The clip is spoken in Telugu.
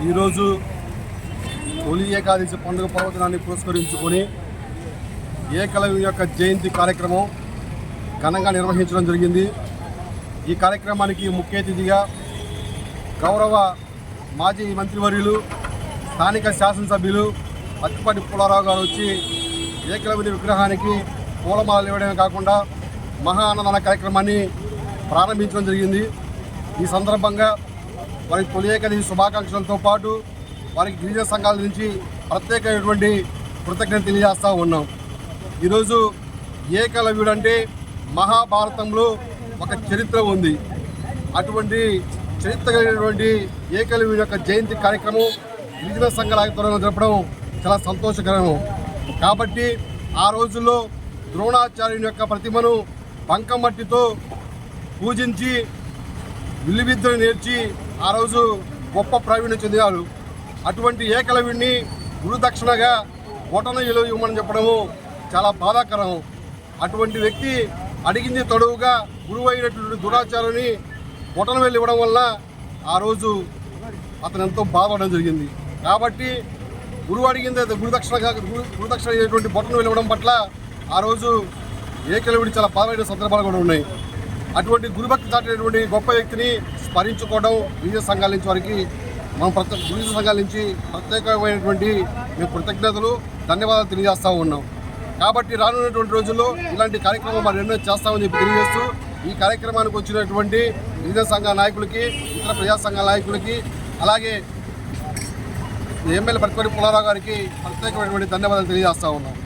ఈరోజు తొలి ఏకాదశి పండుగ పర్వదినాన్ని పురస్కరించుకొని ఏకలవ్యుని యొక్క జయంతి కార్యక్రమం ఘనంగా నిర్వహించడం జరిగింది. ఈ కార్యక్రమానికి ముఖ్య అతిథిగా గౌరవ మాజీ మంత్రివర్యులు స్థానిక శాసనసభ్యులు పత్తిపాటి పుల్లారావు గారు వచ్చి ఏకలవ్యుని విగ్రహానికి పూలమాలలు ఇవ్వడమే కాకుండా మహా అన్నదాన కార్యక్రమాన్ని ప్రారంభించడం జరిగింది. ఈ సందర్భంగా వారికి తొలి ఏకాదశి శుభాకాంక్షలతో పాటు వారికి గిరిజన సంఘాల నుంచి ప్రత్యేకమైనటువంటి కృతజ్ఞత తెలియజేస్తూ ఉన్నాం. ఈరోజు ఏకలవ్యుడు అంటే మహాభారతంలో ఒక చరిత్ర ఉంది. అటువంటి చరిత్ర కలిగినటువంటి ఏకలవ్యుడి యొక్క జయంతి కార్యక్రమం గిరిజన సంఘాల ఆధ్వర్యంలో జరపడం చాలా సంతోషకరం. కాబట్టి ఆ రోజుల్లో ద్రోణాచార్యుని యొక్క ప్రతిమను బంకమట్టితో పూజించి విల్లువిద్యను నేర్చి ఆ రోజు గొప్ప ప్రావీణ్యం చెందారు. అటువంటి ఏకలవ్యుడిని గురుదక్షిణగా బొటనవేలు ఇవ్వమని చెప్పడము చాలా బాధాకరం. అటువంటి వ్యక్తి అడిగింది తడువుగా గురువు అయినటువంటి దురాచార్యుని బొటనవేలు ఇవ్వడం వల్ల ఆ రోజు అతను ఎంతో బాధపడడం జరిగింది. కాబట్టి గురువు అడిగింది గురుదక్షిణ అయినటువంటి బొటనవేలు ఇవ్వడం పట్ల ఆ రోజు ఏకలవ్యుడి చాలా బాధపడిన సందర్భాలు కూడా ఉన్నాయి. అటువంటి గురుభక్తి చాటినటువంటి గొప్ప వ్యక్తిని స్మరించుకోవడం గిరిజన సంఘాల నుంచి వారికి మనం గిరిజన సంఘాల నుంచి ప్రత్యేకమైనటువంటి మేము కృతజ్ఞతలు ధన్యవాదాలు తెలియజేస్తూ ఉన్నాం. కాబట్టి రానున్నటువంటి రోజుల్లో ఇలాంటి కార్యక్రమం మరి ఎన్నో చేస్తామని చెప్పి తెలియజేస్తూ ఈ కార్యక్రమానికి వచ్చినటువంటి గిరిజన సంఘ నాయకులకి, ఇతర ప్రజా సంఘాల నాయకులకి, అలాగే ఎమ్మెల్యే పత్తిపాటి పుల్లారావు గారికి ప్రత్యేకమైనటువంటి ధన్యవాదాలు తెలియజేస్తూ ఉన్నాం.